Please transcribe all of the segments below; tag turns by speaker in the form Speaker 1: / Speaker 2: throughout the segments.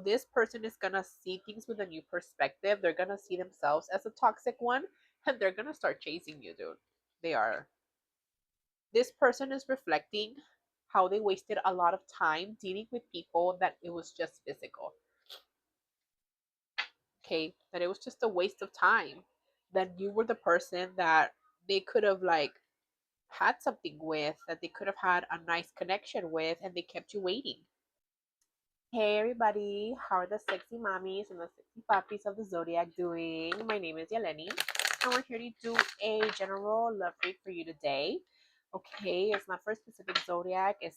Speaker 1: This person is gonna see things with a new perspective. They're gonna see themselves as a toxic one, and they're gonna start chasing you, dude. They are. This person is reflecting how they wasted a lot of time dealing with people that it was just physical. Okay, that it was just a waste of time. That you were the person that they could have like had something with, that they could have had a nice connection with, and they kept you waiting. Hey everybody, how are the sexy mommies and the sexy puppies of the zodiac doing? My name is Yeleni, and we're here to do a general love read for you today. Okay, it's not for a specific zodiac, it's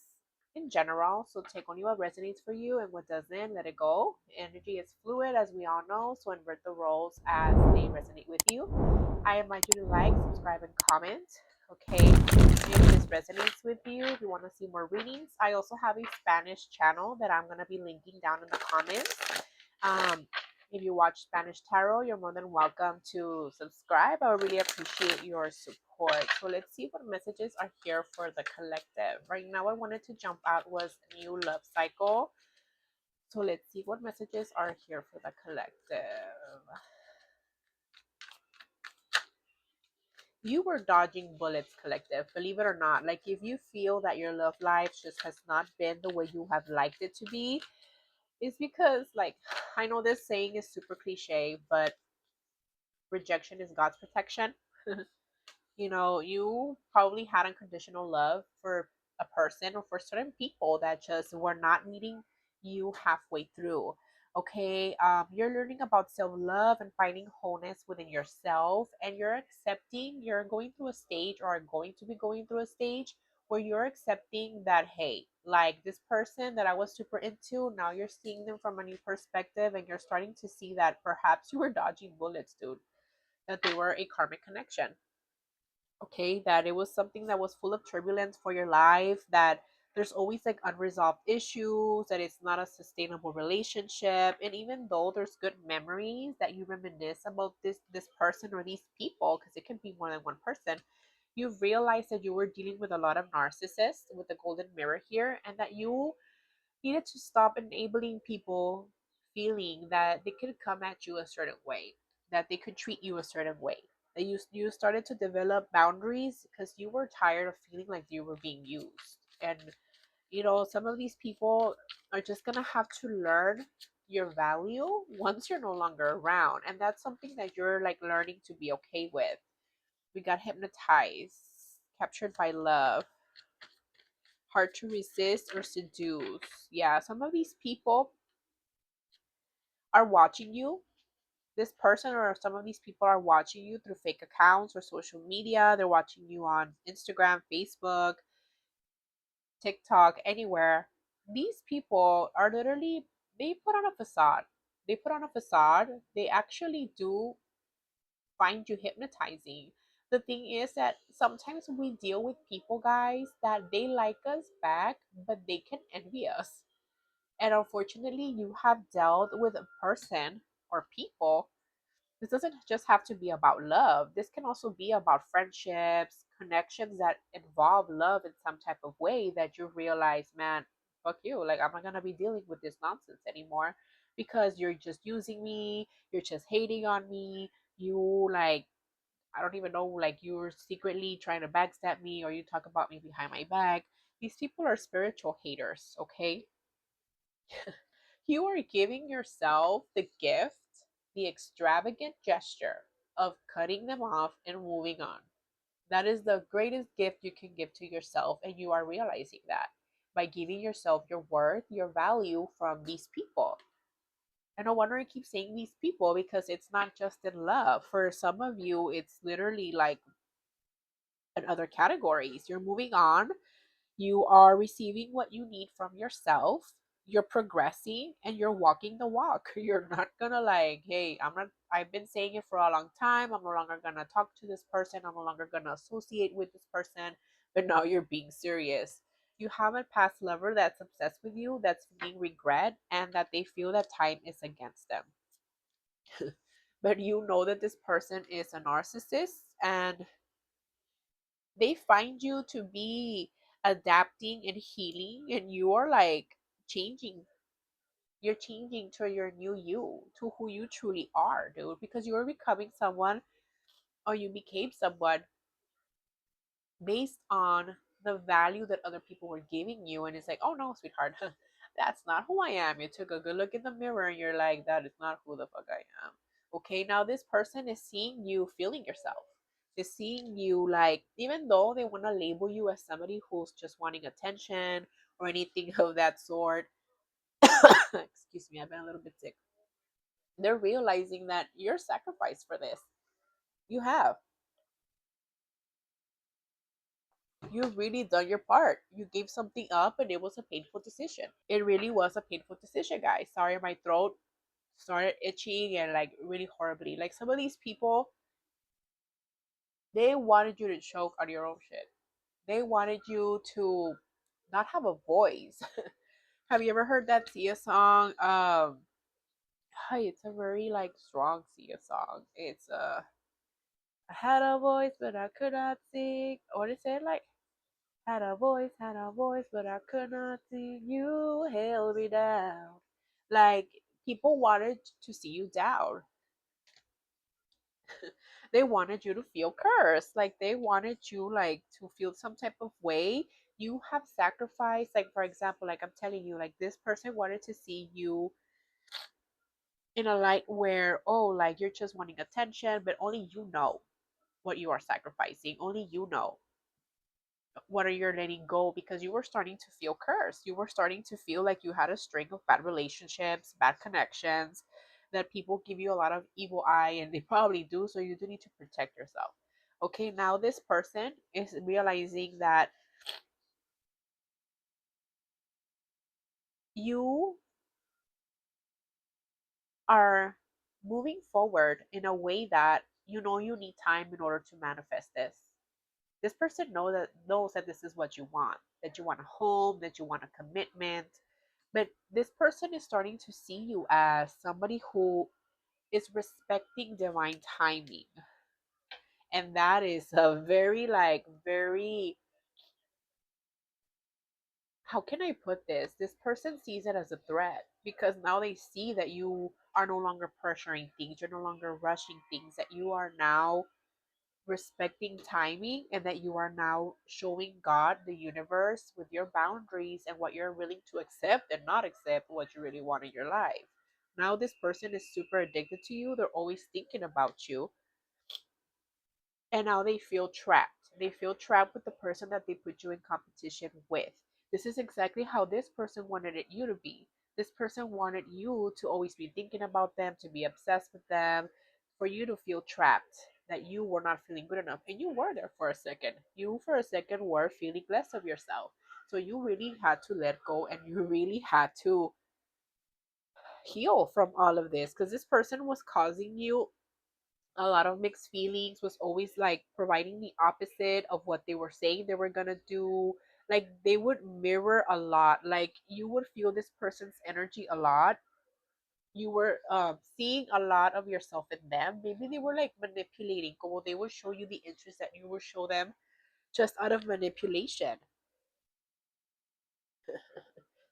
Speaker 1: in general, so take only what resonates for you, and what doesn't, let it go. Energy is fluid, as we all know, so invert the roles as they resonate with you. I invite you to like, subscribe, and comment. Okay, if this resonates with you, if you want to see more readings, I also have a Spanish channel that I'm going to be linking down in the comments. If you watch Spanish Tarot, you're more than welcome to subscribe. I would really appreciate your support. So let's see what messages are here for the collective. Right now, I wanted to jump out was new love cycle. So let's see what messages are here for the collective. You were dodging bullets, collective, believe it or not. Like, if you feel that your love life just has not been the way you have liked it to be, it's because, like, I know this saying is super cliche, but rejection is God's protection. You know, you probably had unconditional love for a person or for certain people that just were not meeting you halfway through. Okay, you're learning about self-love and finding wholeness within yourself, and you're accepting, you're going through a stage, or are going to be going through a stage where you're accepting that, hey, like, this person that I was super into, now you're seeing them from a new perspective, and you're starting to see that perhaps you were dodging bullets, dude, that they were a karmic connection. Okay, that it was something that was full of turbulence for your life, that there's always like unresolved issues, that it's not a sustainable relationship. And even though there's good memories that you reminisce about this person or these people, because it can be more than one person, you realize that you were dealing with a lot of narcissists with the golden mirror here, and that you needed to stop enabling people feeling that they could come at you a certain way, that they could treat you a certain way. That you started to develop boundaries because you were tired of feeling like you were being used. And you know, some of these people are just gonna have to learn your value once you're no longer around. And that's something that you're like learning to be okay with. We got hypnotized, captured by love, hard to resist or seduce. Yeah, some of these people are watching you. This person or some of these people are watching you through fake accounts or social media. They're watching you on Instagram, Facebook, TikTok, anywhere. These people are literally, they put on a facade. They put on a facade. They actually do find you hypnotizing. The thing is that sometimes we deal with people, guys, that they like us back, but they can envy us. And unfortunately, you have dealt with a person or people. This doesn't just have to be about love. This can also be about friendships, connections that involve love in some type of way, that you realize, man, fuck you. Like, I'm not going to be dealing with this nonsense anymore because you're just using me. You're just hating on me. You, like, I don't even know, like, you're secretly trying to backstab me, or you talk about me behind my back. These people are spiritual haters, okay? You are giving yourself the gift, the extravagant gesture of cutting them off and moving on. That is the greatest gift you can give to yourself, and you are realizing that by giving yourself your worth, your value from these people. And no wonder I keep saying these people, because it's not just in love. For some of you, it's literally like in other categories. You're moving on, you are receiving what you need from yourself, you're progressing, and you're walking the walk. You're not gonna, like, hey, I've been saying it for a long time, I'm no longer gonna talk to this person, I'm no longer gonna associate with this person. But now you're being serious. You have a past lover that's obsessed with you, that's feeling regret, and that they feel that time is against them. But you know that this person is a narcissist, and they find you to be adapting and healing, and you are like changing. You're changing to your new you, to who you truly are, dude, because you're becoming someone, or you became someone based on the value that other people were giving you. And it's like, oh no, sweetheart, that's not who I am. You took a good look in the mirror and you're like, that is not who the fuck I am. Okay, now this person is seeing you feeling yourself. Is seeing you, like, even though they want to label you as somebody who's just wanting attention or anything of that sort. Excuse me, I've been a little bit sick. They're realizing that you're sacrificed for this. You have. You've really done your part. You gave something up and it was a painful decision. It really was a painful decision, guys. Sorry, my throat started itching and like really horribly. Like some of these people, they wanted you to choke on your own shit. They wanted you to not have a voice. Have you ever heard that Sia song? Hi, it's a very like strong Sia song. It's I had a voice but I could not sing. What is it like? Had a voice, but I could not see you held me down. Like people wanted to see you down. They wanted you to feel cursed. Like they wanted you like to feel some type of way. You have sacrificed, like for example, like I'm telling you, like this person wanted to see you in a light where, oh, like you're just wanting attention, but only you know what you are sacrificing. Only you know what are you letting go, because you were starting to feel cursed. You were starting to feel like you had a string of bad relationships, bad connections, that people give you a lot of evil eye, and they probably do. So you do need to protect yourself. Okay, now this person is realizing that you are moving forward in a way that you know you need time in order to manifest this. This person knows that this is what you want, that you want a home, that you want a commitment. But this person is starting to see you as somebody who is respecting divine timing. And that is a very, like, very, how can I put this? This person sees it as a threat because now they see that you are no longer pressuring things, you're no longer rushing things, that you are now respecting timing, and that you are now showing God, the universe, with your boundaries and what you're willing to accept and not accept, what you really want in your life. Now, this person is super addicted to you. They're always thinking about you, and now they feel trapped. They feel trapped with the person that they put you in competition with. This is exactly how this person wanted it you to be. This person wanted you to always be thinking about them, to be obsessed with them, for you to feel trapped, that you were not feeling good enough. And you were there for a second. You, for a second, were feeling less of yourself. So you really had to let go, and you really had to heal from all of this, because this person was causing you a lot of mixed feelings, was always like providing the opposite of what they were saying they were gonna do. Like they would mirror a lot, like you would feel this person's energy a lot. You were seeing a lot of yourself in them. Maybe they were like manipulating, como they would show you the interest that you would show them just out of manipulation.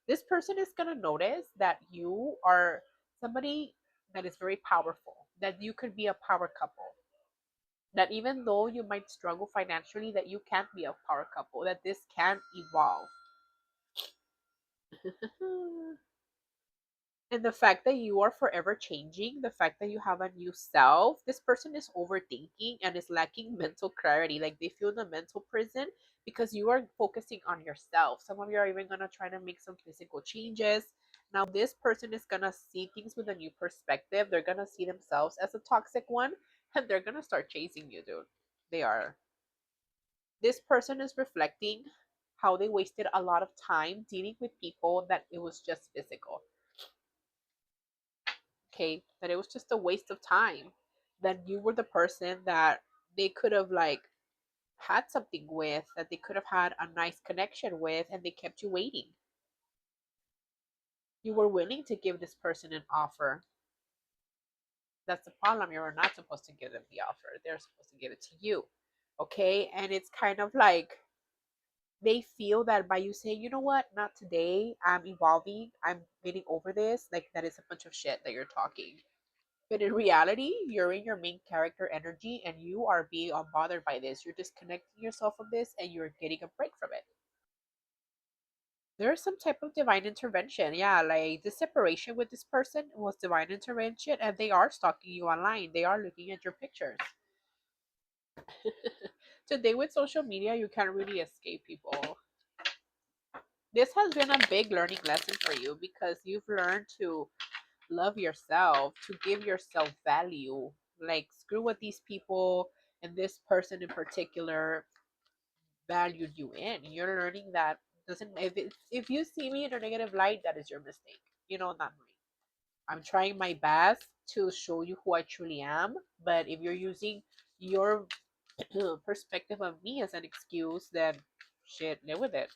Speaker 1: This person is gonna notice that you are somebody that is very powerful, that you could be a power couple, that even though you might struggle financially, that you can't be a power couple, that this can evolve. And the fact that you are forever changing, the fact that you have a new self, this person is overthinking and is lacking mental clarity. Like they feel the mental prison because you are focusing on yourself. Some of you are even going to try to make some physical changes. Now this person is going to see things with a new perspective. They're going to see themselves as a toxic one, and they're going to start chasing you, dude. They are. This person is reflecting how they wasted a lot of time dealing with people that it was just physical. Okay, that it was just a waste of time. That you were the person that they could have like had something with, that they could have had a nice connection with, and they kept you waiting. You were willing to give this person an offer. That's the problem. You're not supposed to give them the offer. They're supposed to give it to you. Okay, and it's kind of like they feel that by you saying, you know what, not today, I'm evolving, I'm getting over this, like that is a bunch of shit that you're talking. But in reality, you're in your main character energy and you are being unbothered by this. You're disconnecting yourself from this and you're getting a break from it. There's some type of divine intervention. Yeah, like the separation with this person was divine intervention, and they are stalking you online. They are looking at your pictures. Today, with social media, you can't really escape people. This has been a big learning lesson for you because you've learned to love yourself, to give yourself value. Like, screw what these people and this person in particular valued you in. You're learning that doesn't if you see me in a negative light, that is your mistake. Not mine. I'm trying my best to show you who I truly am, but if you're using your perspective of me as an excuse, then shit, live with it.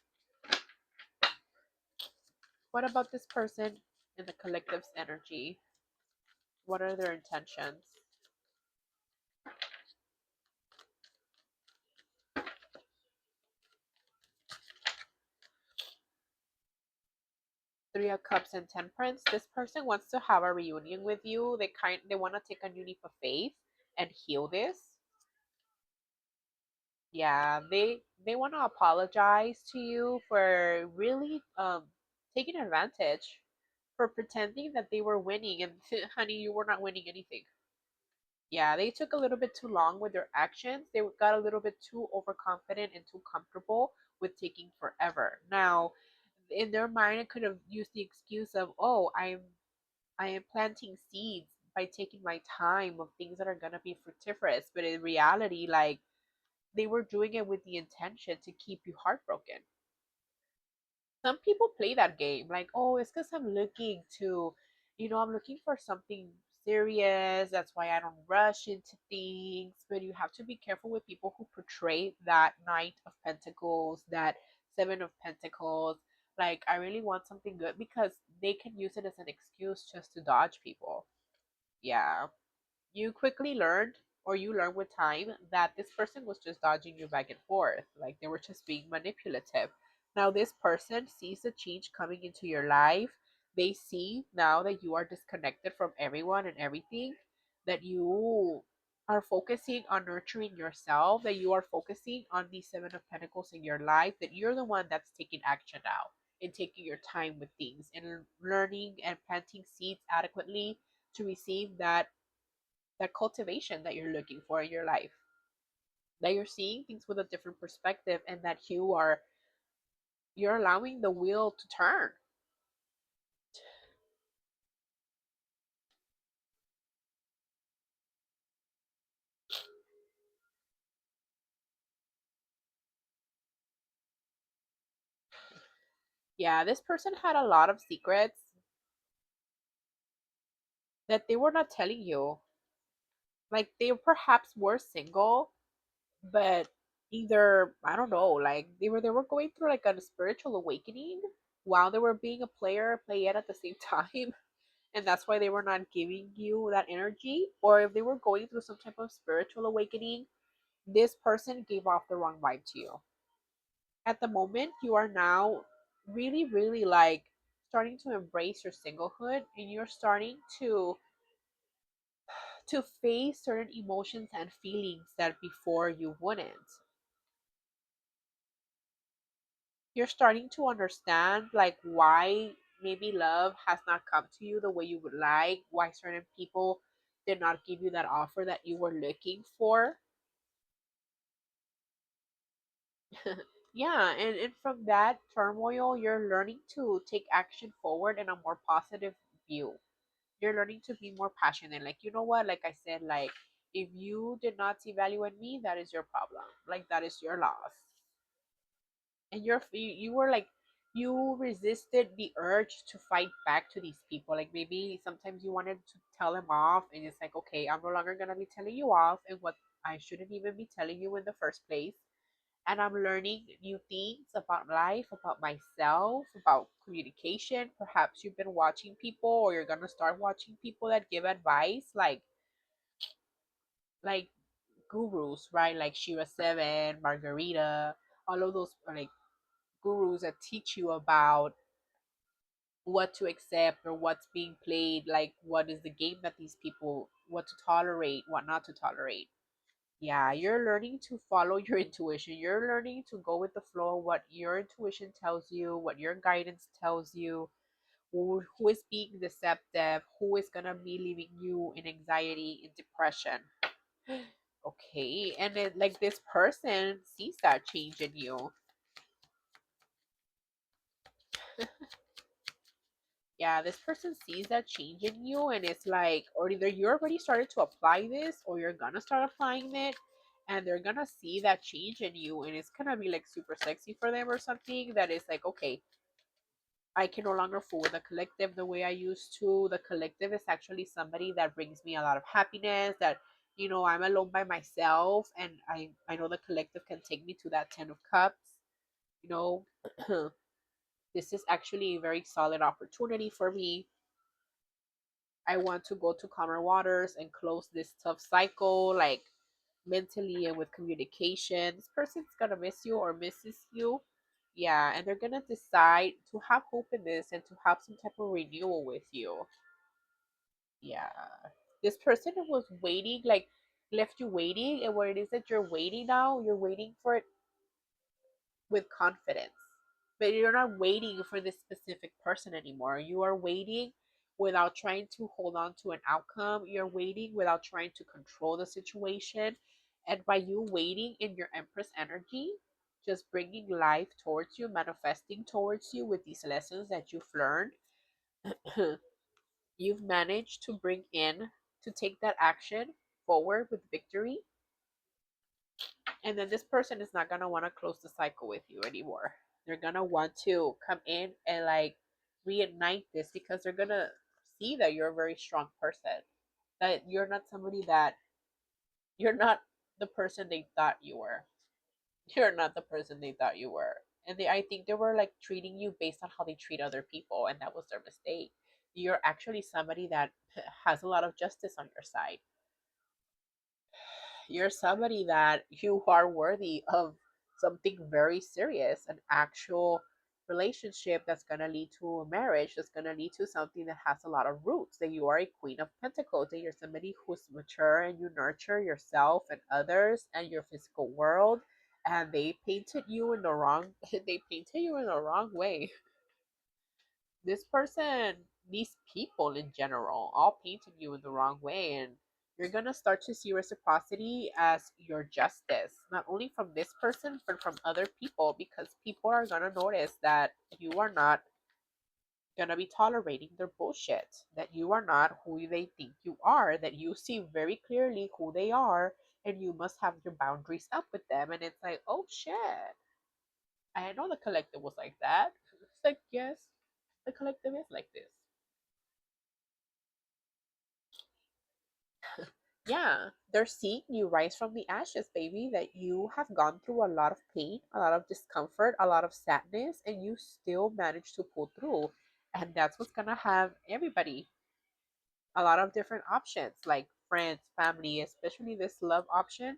Speaker 1: What about this person in the collective's energy? What are their intentions? Three of Cups and Temperance. This person wants to have a reunion with you. They want to take a new leap of faith and heal this. Yeah, they want to apologize to you for really taking advantage, for pretending that they were winning, and honey, you were not winning anything. Yeah, they took a little bit too long with their actions. They got a little bit too overconfident and too comfortable with taking forever. Now, in their mind, it could have used the excuse of, "Oh, I am planting seeds by taking my time of things that are gonna be fructiferous." But in reality, like they were doing it with the intention to keep you heartbroken. Some people play that game like, oh, it's because I'm looking to, I'm looking for something serious. That's why I don't rush into things. But you have to be careful with people who portray that Knight of Pentacles, that Seven of Pentacles. Like, I really want something good because they can use it as an excuse just to dodge people. Yeah. You quickly learned, or you learned with time, that this person was just dodging you back and forth. Like they were just being manipulative. Now, this person sees the change coming into your life. They see now that you are disconnected from everyone and everything, that you are focusing on nurturing yourself, that you are focusing on the Seven of Pentacles in your life, that you're the one that's taking action now and taking your time with things and learning and planting seeds adequately to receive that cultivation that you're looking for in your life, that you're seeing things with a different perspective, and that you're allowing the wheel to turn. Yeah, this person had a lot of secrets that they were not telling you. Like they perhaps were single, but either I don't know, like they were going through like a spiritual awakening while they were being a player, playette at the same time. And that's why they were not giving you that energy. Or if they were going through some type of spiritual awakening, this person gave off the wrong vibe to you. At the moment, you are now really, really like starting to embrace your singlehood, and you're starting to face certain emotions and feelings that before you wouldn't. You're starting to understand like why maybe love has not come to you the way you would like, why certain people did not give you that offer that you were looking for. Yeah, and from that turmoil, you're learning to take action forward in a more positive view. You're learning to be more passionate. Like, you know what? Like I said, like, if you did not see value in me, that is your problem. Like, that is your loss. And you were like, you resisted the urge to fight back to these people. Like, maybe sometimes you wanted to tell them off, and it's like, okay, I'm no longer going to be telling you off, and what I shouldn't even be telling you in the first place. And I'm learning new things about life, about myself, about communication. Perhaps you've been watching people, or you're gonna start watching people that give advice, like gurus, right? Like Shira Seven, Margarita, all of those, like gurus that teach you about what to accept or what's being played, like what is the game that these people, what to tolerate, what not to tolerate. Yeah, you're learning to follow your intuition. You're learning to go with the flow, what your intuition tells you, what your guidance tells you, who is being deceptive, who is gonna be leaving you in anxiety, in depression. Okay, and then like this person sees that change in you. Yeah, this person sees that change in you, and it's like, or either you already started to apply this, or you're gonna start applying it, and they're gonna see that change in you, and it's gonna be like super sexy for them or something. That is like, okay, I can no longer fool the collective the way I used to. The collective is actually somebody that brings me a lot of happiness. That, you know, I'm alone by myself, and I know the collective can take me to that 10 of cups. You know, this is actually a very solid opportunity for me. I want to go to calmer waters and close this tough cycle, like mentally and with communication. This person's gonna miss you or misses you. Yeah, and they're gonna decide to have hope in this and to have some type of renewal with you. Yeah. This person was waiting, like left you waiting, and what it is that you're waiting now, you're waiting for it with confidence. But you're not waiting for this specific person anymore. You are waiting without trying to hold on to an outcome. You're waiting without trying to control the situation. And by you waiting in your Empress energy, just bringing life towards you, manifesting towards you with these lessons that you've learned, you've managed to bring in, to take that action forward with victory. And then this person is not gonna want to close the cycle with you anymore. They're gonna want to come in and like reignite this, because they're gonna see that you're a very strong person. That you're not somebody that, you're not the person they thought you were. You're not the person they thought you were. And I think they were like treating you based on how they treat other people, and that was their mistake. You're actually somebody that has a lot of justice on your side. You're somebody that you are worthy of something very serious, an actual relationship that's going to lead to a marriage, that's going to lead to something that has a lot of roots, that you are a queen of pentacles, that you're somebody who's mature and you nurture yourself and others and your physical world. And they painted you in the wrong they painted you in the wrong way. This person, these people in general, all painted you in the wrong way, and you're gonna start to see reciprocity as your justice, not only from this person but from other people, because people are gonna notice that you are not gonna be tolerating their bullshit, that you are not who they think you are, that you see very clearly who they are, and you must have your boundaries up with them. And it's like, oh shit, I know the collective was like that. It's like, yes, the collective is like this. Yeah, they're seeing you rise from the ashes, baby. That you have gone through a lot of pain, a lot of discomfort, a lot of sadness, and you still managed to pull through. And that's what's gonna have everybody a lot of different options, like friends, family, especially this love option,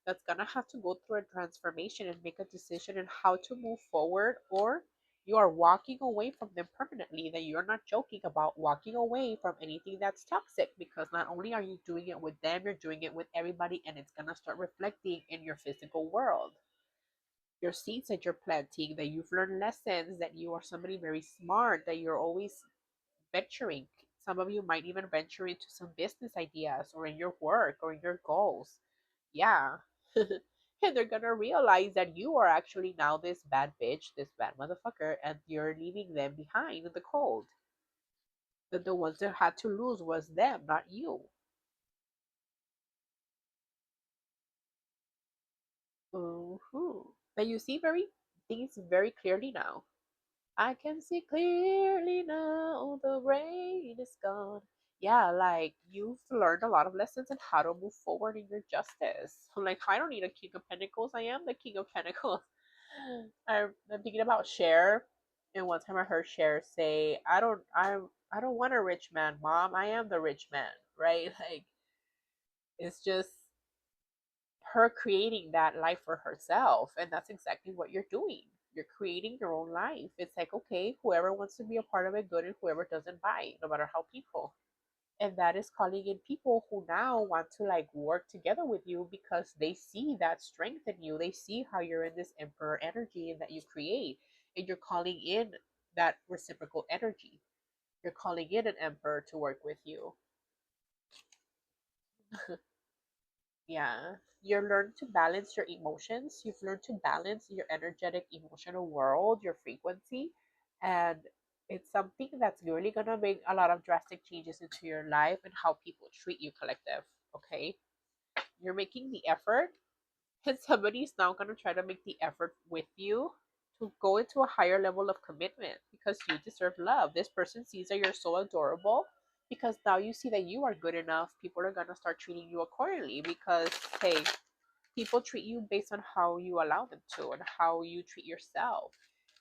Speaker 1: that's gonna have to go through a transformation and make a decision on how to move forward, or you are walking away from them permanently. That you're not joking about walking away from anything that's toxic, because not only are you doing it with them, you're doing it with everybody, and it's gonna start reflecting in your physical world. Your seeds that you're planting, that you've learned lessons, that you are somebody very smart, that you're always venturing. Some of you might even venture into some business ideas or in your work or in your goals. Yeah. And they're gonna realize that you are actually now this bad bitch, this bad motherfucker, and you're leaving them behind in the cold. That the ones that had to lose was them, not you. Mm-hmm. But you see very things very clearly now. I can see clearly now, the rain is gone. Yeah, like you've learned a lot of lessons on how to move forward in your justice. Like, I don't need a king of pentacles. I am the king of pentacles. I'm thinking about Cher, and one time I heard Cher say, I don't want a rich man, mom. I am the rich man," right? Like, it's just her creating that life for herself, and that's exactly what you're doing. You're creating your own life. It's like, okay, whoever wants to be a part of it, good, and whoever doesn't, bye, no matter how painful. And that is calling in people who now want to like work together with you because they see that strength in you. They see how you're in this emperor energy and that you create, and you're calling in that reciprocal energy. You're calling in an emperor to work with you. Yeah. You learn to balance your emotions. You've learned to balance your energetic emotional world, your frequency. And it's something that's really going to make a lot of drastic changes into your life and how people treat you, collective. Okay. You're making the effort, and somebody's now going to try to make the effort with you to go into a higher level of commitment because you deserve love. This person sees that you're so adorable because now you see that you are good enough. People are going to start treating you accordingly because, hey, people treat you based on how you allow them to and how you treat yourself.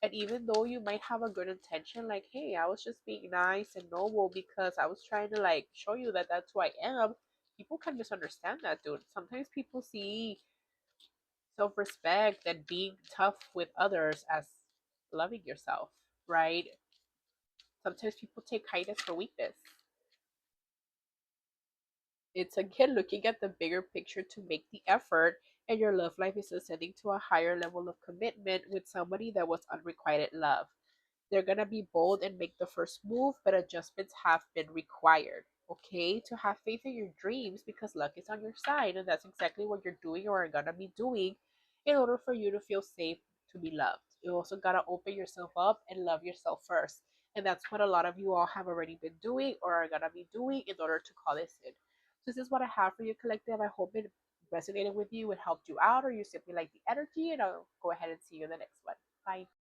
Speaker 1: And even though you might have a good intention, like, hey, I was just being nice and noble because I was trying to like show you that that's who I am, people can misunderstand that, dude. Sometimes people see self respect and being tough with others as loving yourself, right? Sometimes people take kindness for weakness. It's again looking at the bigger picture to make the effort, and your love life is ascending to a higher level of commitment with somebody that was unrequited love. They're gonna be bold and make the first move, but adjustments have been required. Okay, to have faith in your dreams because luck is on your side, and that's exactly what you're doing or are gonna be doing in order for you to feel safe to be loved. You also gotta open yourself up and love yourself first. And that's what a lot of you all have already been doing or are gonna be doing in order to call this in. So this is what I have for you, collective. I hope it resonated with you, it helped you out, or you simply like the energy, and I'll go ahead and see you in the next one. Bye.